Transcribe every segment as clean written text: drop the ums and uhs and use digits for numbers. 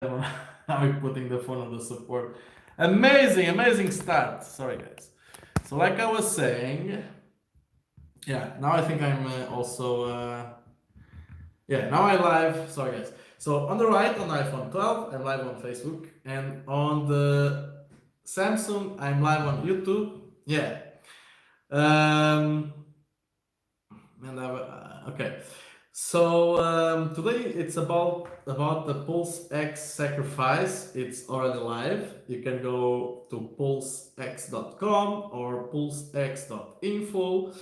Now we're putting the phone on the support. Amazing start. Sorry, guys. So, like I was saying, yeah. Now I think I'm also. Yeah. Now I live. Sorry, guys. So on the right on the iPhone 12, I'm live on Facebook, and on the Samsung, I'm live on YouTube. Yeah. Um. And okay. So today it's about the PulseX sacrifice. It's already live. You can go to PulseX.com or PulseX.info.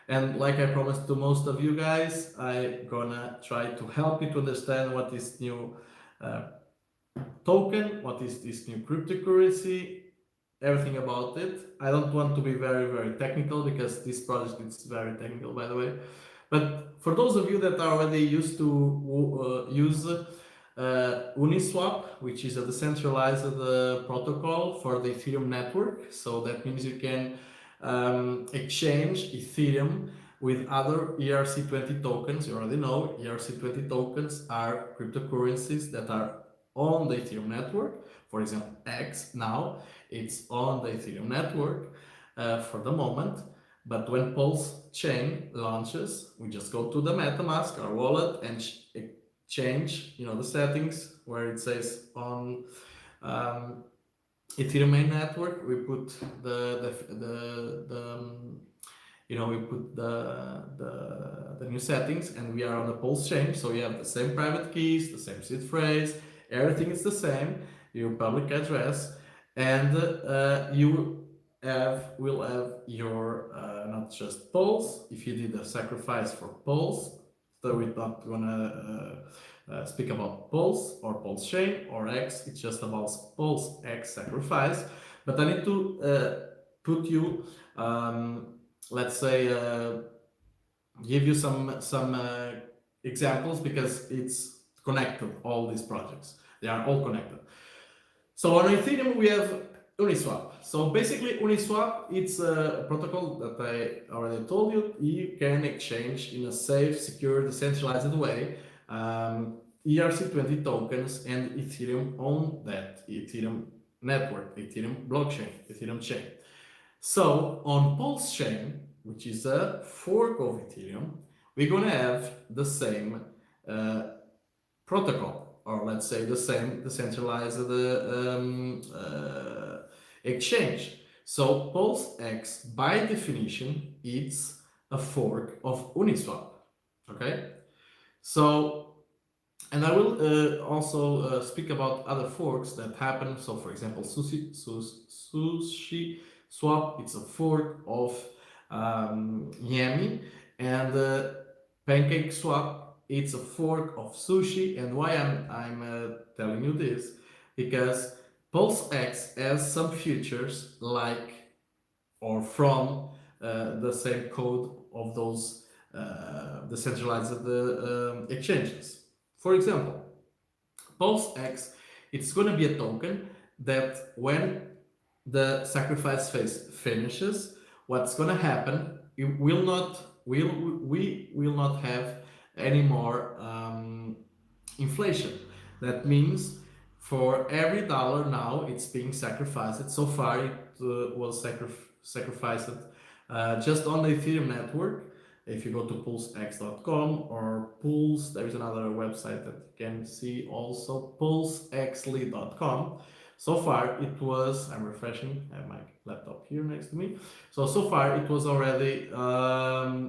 And like I promised to most of you guys, I gonna try to help you to understand what is new uh, token, what is this new cryptocurrency, everything about it. I don't want to be very technical because this project is very technical, by the way. But for those of you that are already used to use Uniswap, which is a decentralized protocol for the Ethereum network, so that means you can exchange Ethereum with other ERC20 tokens. You already know ERC20 tokens are cryptocurrencies that are on the Ethereum network. For example, X now it's on the Ethereum network for the moment. But when Pulse Chain launches, we just go to the MetaMask, our wallet, and change, the settings where it says on Ethereum main network. We put we put the new settings, and we are on the Pulse Chain. So you have the same private keys, the same seed phrase, everything is the same. Your public address, and you will have your not just Pulse. If you did a sacrifice for Pulse, so we're not gonna speak about Pulse or Pulse Chain or X. It's just about Pulse X sacrifice. But I need to put you, let's say, give you some examples because it's connected. All these projects, they are all connected. So on Ethereum we have Uniswap. So basically Uniswap, it's a protocol that I already told you. You can exchange in a safe, secure, decentralized way ERC20 tokens, and Ethereum on that Ethereum network, Ethereum blockchain, Ethereum chain. So on Pulse Chain, which is a fork of Ethereum, we're gonna have the same protocol, or let's say the same decentralized exchange. So PulseX, by definition, it's a fork of Uniswap. Okay, so and I will also speak about other forks that happen. So, for example, Sushi Swap, it's a fork of Yami, and Pancake Swap, it's a fork of Sushi. And why I'm telling you this? Because PulseX has some features like or from the same code of those decentralized exchanges. For example, PulseX, it's going to be a token that when the sacrifice phase finishes, what's going to happen? It will not we will not have any more inflation. That means for every dollar now it's being sacrificed. So far, it was sacrificed just on the Ethereum network. If you go to PulseX.com or Pulse, there is another website that you can see also, PulseXly.com. So far, it was, I'm refreshing, I have my laptop here next to me. So far, it was already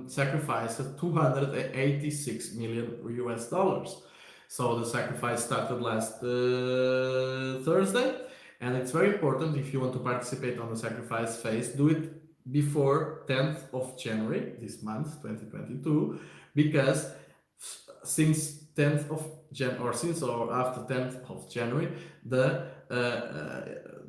sacrificed at 286 million US dollars. So the sacrifice started last Thursday, and it's very important if you want to participate on the sacrifice phase, do it before 10th of January this month 2022, because since 10th of Jan or since or after 10th of January the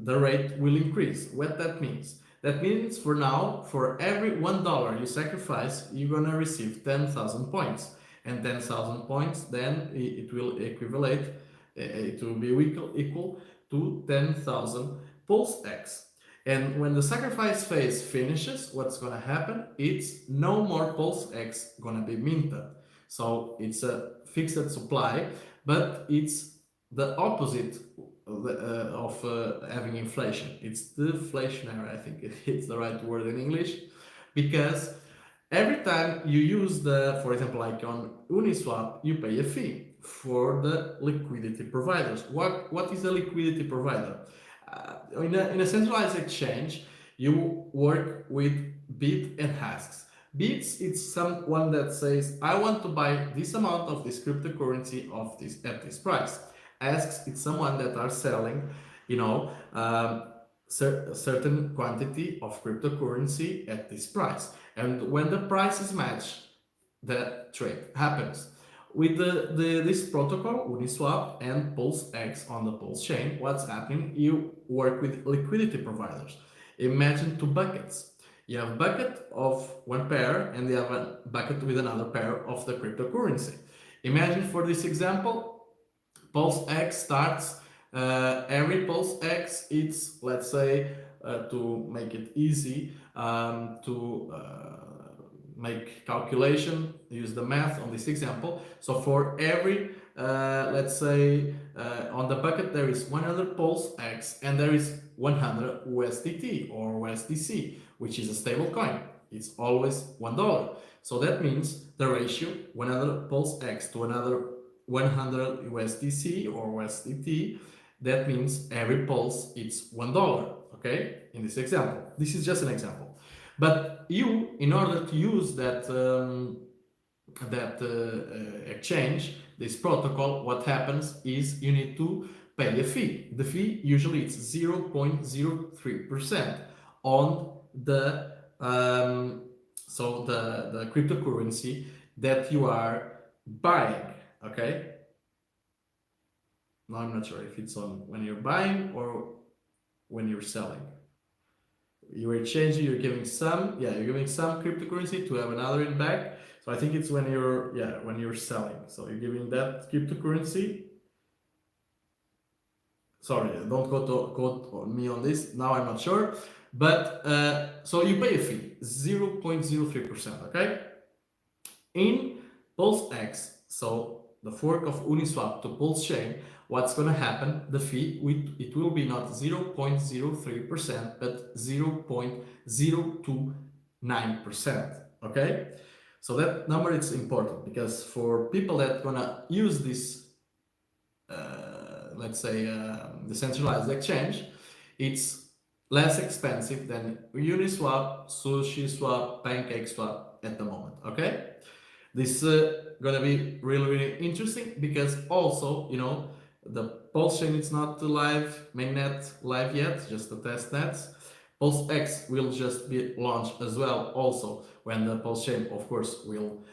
rate will increase. What that means? That means for now, for every $1 you sacrifice, you're gonna receive 10,000 points, and 10,000 points then it will equivalent, it will be equal to 10,000 PulseX. And when the sacrifice phase finishes, what's gonna happen? It's no more PulseX gonna be minted. So it's a fixed supply, but it's the opposite of having inflation. It's deflationary, I think it's the right word in English, because every time you use for example, like on Uniswap, you pay a fee for the liquidity providers. What is a liquidity provider? In a centralized exchange, you work with bid and asks. Bids, it's someone that says, I want to buy this amount of this cryptocurrency of this at this price. Asks, it's someone that are selling, you know, certain quantity of cryptocurrency at this price. And when the prices match, the trade happens. With this protocol, Uniswap and PulseX on the Pulse chain, what's happening? You work with liquidity providers. Imagine two buckets. You have a bucket of one pair and you have a bucket with another pair of the cryptocurrency. Imagine for this example, PulseX starts every PulseX, it's, let's say, to make it easy to make calculation, use the math on this example. So for every, let's say, on the bucket there is 100 PulseX and there is 100 USDT or USDC, which is a stable coin. It's always $1. So that means the ratio 100 PulseX to another 100 USDC or USDT, that means every pulse it's $1, okay? In this example. This is just an example. But you, in order to use that exchange, this protocol, what happens is you need to pay a fee. The fee usually it's 0.03% on the the cryptocurrency that you are buying. Okay. Now I'm not sure if it's on when you're buying or when you're selling. You're exchanging, you're giving some, you're giving some cryptocurrency to have another in back. So I think it's when you're selling. So you're giving that cryptocurrency. Sorry, don't quote on me on this. Now I'm not sure. But so you pay a fee, 0.03%, okay? In PulseX, so the fork of Uniswap to Pulse Chain, what's going to happen? The fee, it will be not 0.03%, but 0.029%, okay? So that number is important because for people that going to use this, let's say, decentralized exchange, it's less expensive than Uniswap, SushiSwap, PancakeSwap at the moment, okay? This is gonna be really, really interesting because also, you know, the Pulse chain is not live, mainnet live yet, just the test nets. PulseX will just be launched as well also when the Pulse chain, of course, will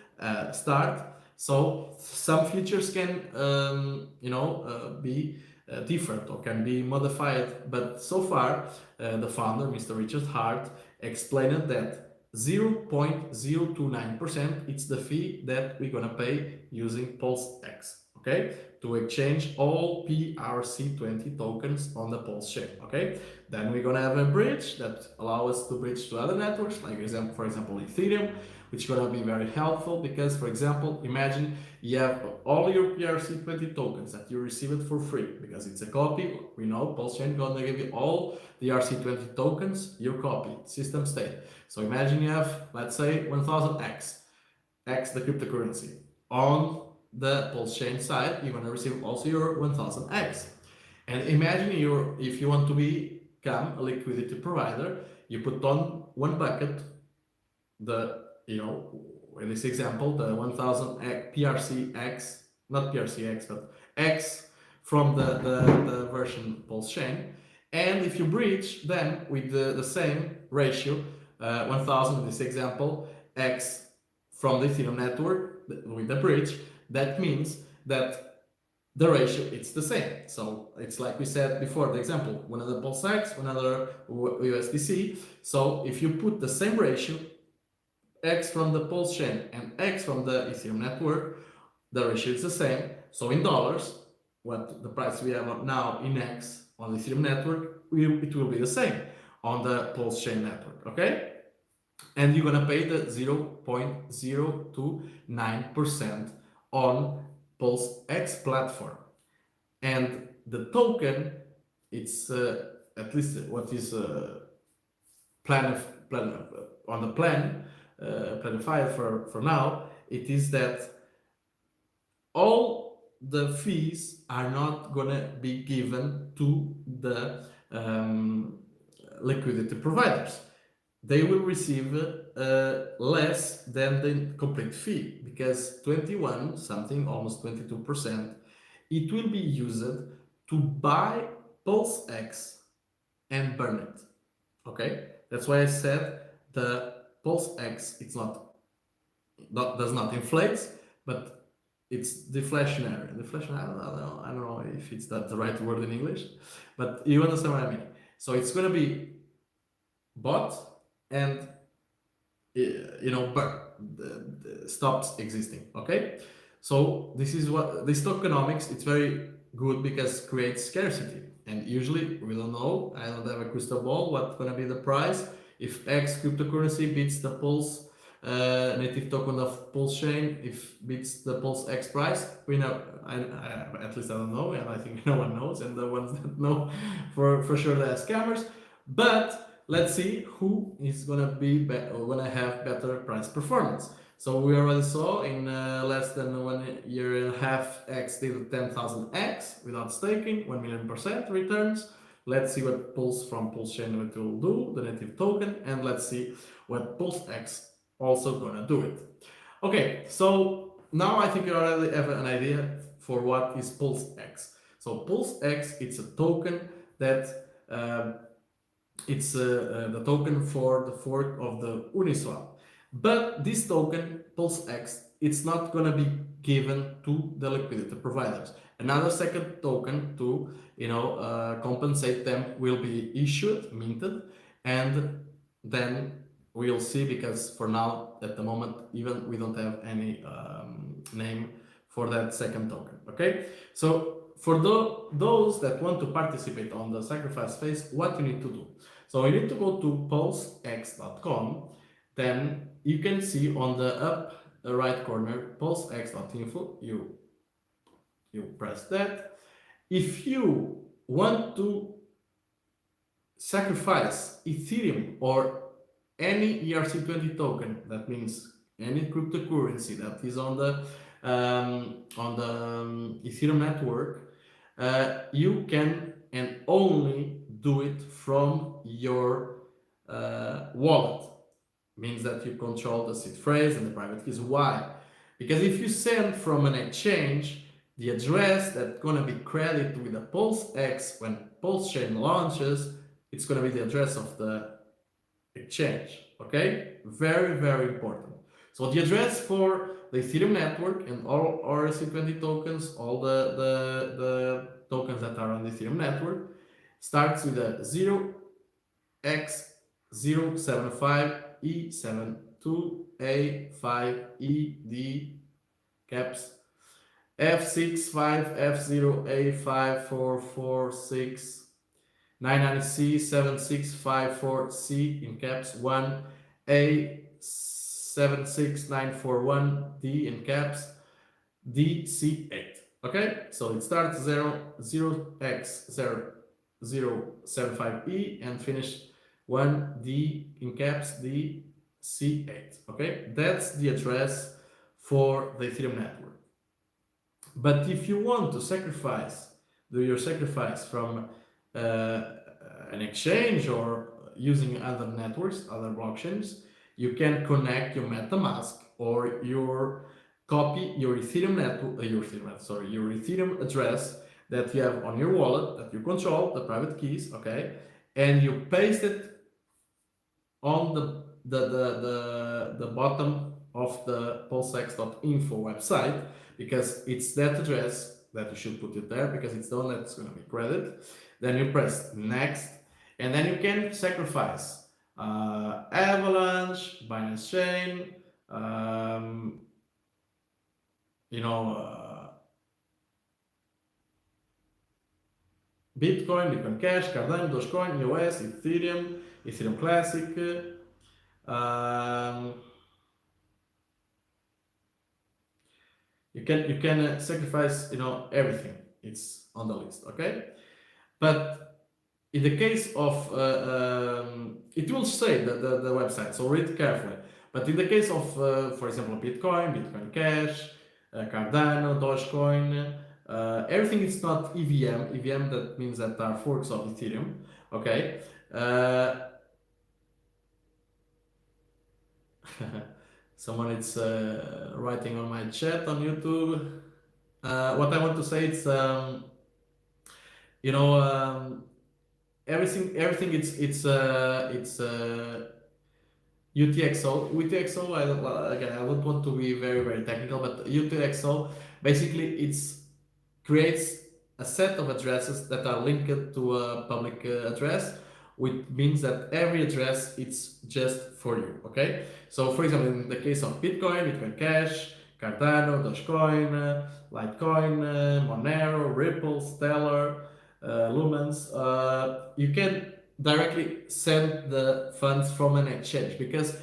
start. So some features can, be different or can be modified. But so far, the founder, Mr. Richard Hart, explained that 0.029% it's the fee that we're gonna pay using PulseX, okay, to exchange all PRC20 tokens on the Pulse chain, okay. Then we're gonna have a bridge that allows us to bridge to other networks, like for example Ethereum, which is gonna be very helpful because, for example, imagine you have all your PRC20 tokens that you receive it for free because it's a copy. We know Pulse chain gonna give you all the RC20 tokens, your copy, system state. So imagine you have, let's say, 1000x, x the cryptocurrency. On the Pulse chain side, you're going to receive also your 1000x. And imagine if you want to become a liquidity provider, you put on one bucket, in this example, the 1000 PRCX, not PRCX, but X from the version Pulse chain. And if you bridge them with the same ratio, 1000 in this example, X from the Ethereum network with the bridge, that means that the ratio it's the same. So it's like we said before, the example, one other Pulse X, another USDC. So if you put the same ratio, X from the Pulse chain and X from the Ethereum network, the ratio is the same. So in dollars, what the price we have now in X on the Ethereum network, it will be the same on the Pulse chain network, okay? And you're gonna pay the 0.029% on PulseX platform. and the token, it's at least what is on the planified for now. It is that all the fees are not gonna be given to the liquidity providers. They will receive less than the complete fee, because 21 something, almost 22%, it will be used to buy PulseX and burn it. Okay, that's why I said the PulseX, it's does not inflate, but it's deflationary. Deflationary, I don't know if it's the right word in English, but you understand what I mean. So it's going to be bought and but stops existing. Okay, so this is what this tokenomics. It's very good because creates scarcity, and usually we don't know. I don't have a crystal ball. What's gonna be the price if X cryptocurrency beats the Pulse native token of Pulse chain? If beats the Pulse X price, we know. At least I don't know, and I think no one knows. And the ones that know, for sure, they are scammers. But let's see who is gonna gonna have better price performance. So we already saw in less than 1 year and a half, X did 10,000x without staking, 1,000,000% returns. Let's see what Pulse from Pulse Chain will do, the native token, and let's see what Pulse X also gonna do it. Okay, so now I think you already have an idea for what is Pulse X. So Pulse X, it's a token that it's the token for the fork of the Uniswap. But this token, PulseX, it's not going to be given to the liquidity providers. Another second token to compensate them will be issued, minted, and then we'll see, because for now, at the moment, even we don't have any name for that second token. Okay, so for those that want to participate on the sacrifice phase, what you need to do? So you need to go to PulseX.com. Then you can see on the up right corner PulseX.info. You press that. If you want to sacrifice Ethereum or any ERC20 token, that means any cryptocurrency that is on the Ethereum network, you can and only do it from your wallet. Means that you control the seed phrase and the private keys. Why? Because if you send from an exchange, the address that's going to be credited with the PulseX when Pulse Chain launches, it's going to be the address of the exchange. Okay? Very, very important. So the address for the Ethereum network and all ERC20 tokens, all the tokens that are on the Ethereum network, starts with a 0x075E72A5ED caps F65F0A544699C7654C in caps 1A76941D in caps DC8. Okay, so it starts 0x075E and finish 1D in caps D C8. Okay, that's the address for the Ethereum network. But if you want to do your sacrifice from an exchange or using other networks, other blockchains, you can connect your MetaMask or your Ethereum your Ethereum address that you have on your wallet, that you control, the private keys, okay, and you paste it on the bottom of the PulseX.info website, because it's that address that you should put it there, because it's the one that's going to be credited. Then you press next, and then you can sacrifice Avalanche, Binance Chain, Bitcoin, Bitcoin Cash, Cardano, Dogecoin, EOS, Ethereum, Ethereum Classic. You can sacrifice everything. it's on the list. Okay, but in the case of it will say the website, so read carefully. But in the case of, for example, Bitcoin, Bitcoin Cash, Cardano, Dogecoin, everything is not EVM. EVM, that means that are forks of Ethereum. Okay. Uh, Someone is writing on my chat on YouTube. What I want to say is, you know, everything it's UTXO. UTXO, I don't, well, again, I don't want to be very technical, but UTXO basically creates a set of addresses that are linked to a public address, which means that every address it's just for you. Okay, so for example, in the case of Bitcoin, Bitcoin Cash, Cardano, Dogecoin, Litecoin, Monero, Ripple, Stellar, Lumens, you can directly send the funds from an exchange, because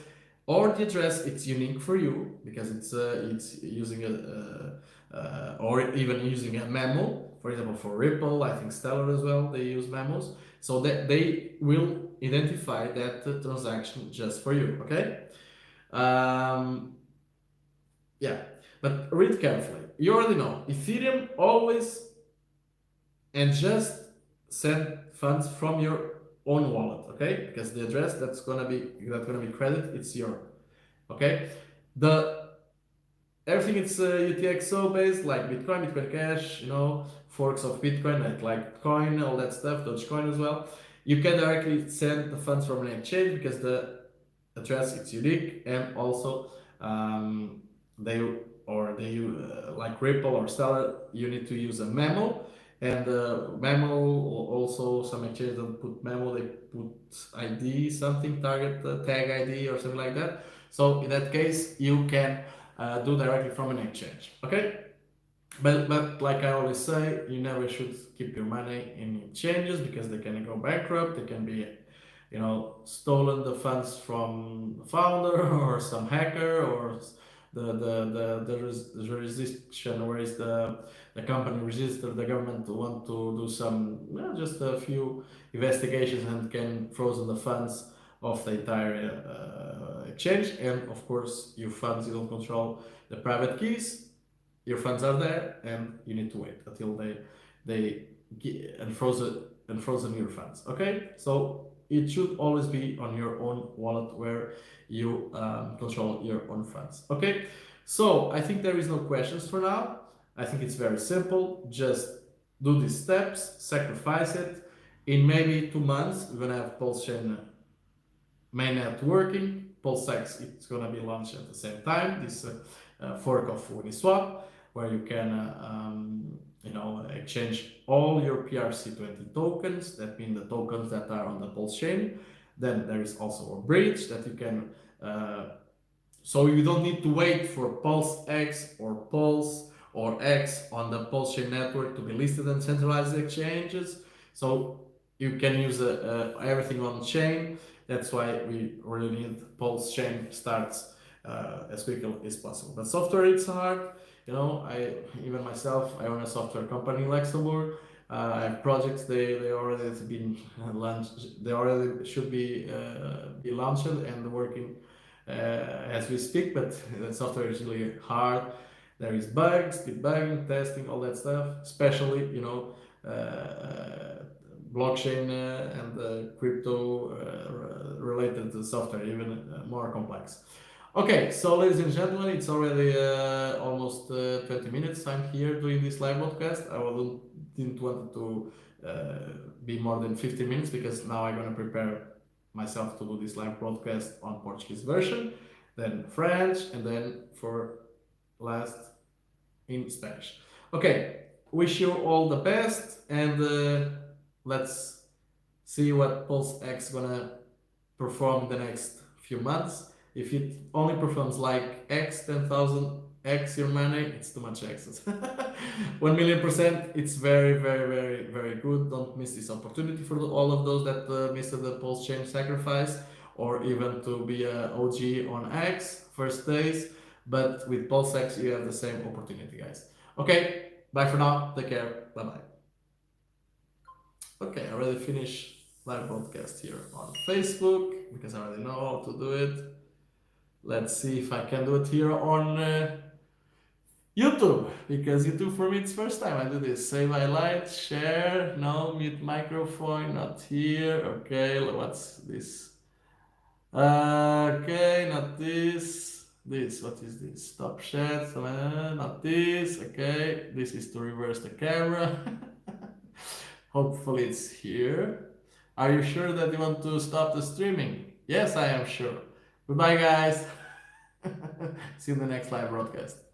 or the address it's unique for you because it's using or even using a memo. For example, for Ripple, I think Stellar as well, they use memos, so that they will identify that transaction just for you. Okay, um, yeah, but read carefully. You already know Ethereum always and just send funds from your own wallet. Okay, because the address that's gonna be credit, it's your. Okay, the everything it's UTXO based, like Bitcoin, Bitcoin Cash, forks of Bitcoin, like Coin, all that stuff, Dogecoin as well. You can directly send the funds from an exchange because the address it's unique, and also they like Ripple or Stellar, you need to use a memo, and memo also some exchanges don't put memo, they put ID something, target tag ID or something like that. So in that case, you can do directly from an exchange. Okay, but like I always say, you never should keep your money in exchanges because they can go bankrupt. They can be, stolen the funds from the founder or some hacker, or the jurisdiction where is the company registered, the government want to do some, just a few investigations and can frozen the funds of the entire exchange. And of course, your funds, you don't control the private keys, your funds are there, and you need to wait until they unfrozen your funds. Okay, so it should always be on your own wallet where you control your own funds. Okay, so I think there is no questions for now. I think it's very simple. Just do these steps, sacrifice it. In maybe 2 months, we're gonna have Pulse Chain main networking. PulseX, it's gonna be launched at the same time. This fork of Uniswap, where you can exchange all your PRC20 tokens. That means the tokens that are on the Pulse chain. Then there is also a bridge that you can. So you don't need to wait for Pulse X or Pulse or X on the Pulse chain network to be listed on centralized exchanges. So you can use everything on chain. That's why we really need Pulse chain starts as quickly as possible. But software, it's hard. I even myself, I own a software company in Luxembourg. I have projects. They already have been launched. They already should be launched and working as we speak. But the software is really hard. There is bugs, debugging, testing, all that stuff. Especially blockchain and crypto related software, even more complex. Okay, so ladies and gentlemen, it's already almost 20 minutes. I'm here doing this live broadcast. Didn't want to be more than 15 minutes because now I'm going to prepare myself to do this live broadcast on Portuguese version, then French, and then for last in Spanish. Okay, wish you all the best, and let's see what Pulse X gonna perform the next few months. If it only performs like X 10,000 X your money, it's too much X's. 1,000,000%, it's very good. Don't miss this opportunity for all of those that missed the Pulse Chain sacrifice, or even to be a OG on X first days. But with Pulse X, you have the same opportunity, guys. Okay, Bye for now. Take care. Bye bye. Okay, I already finished live broadcast here on Facebook because I already know how to do it. Let's see if I can do it here on YouTube because YouTube for me it's first time I do this. Save highlight, share, no mute microphone, not here. Okay, what's this? Okay, not this. This, what is this? Stop share, not this. Okay, this is to reverse the camera. Hopefully it's here. Are you sure that you want to stop the streaming? Yes, I am sure. Goodbye, guys. See you in the next live broadcast.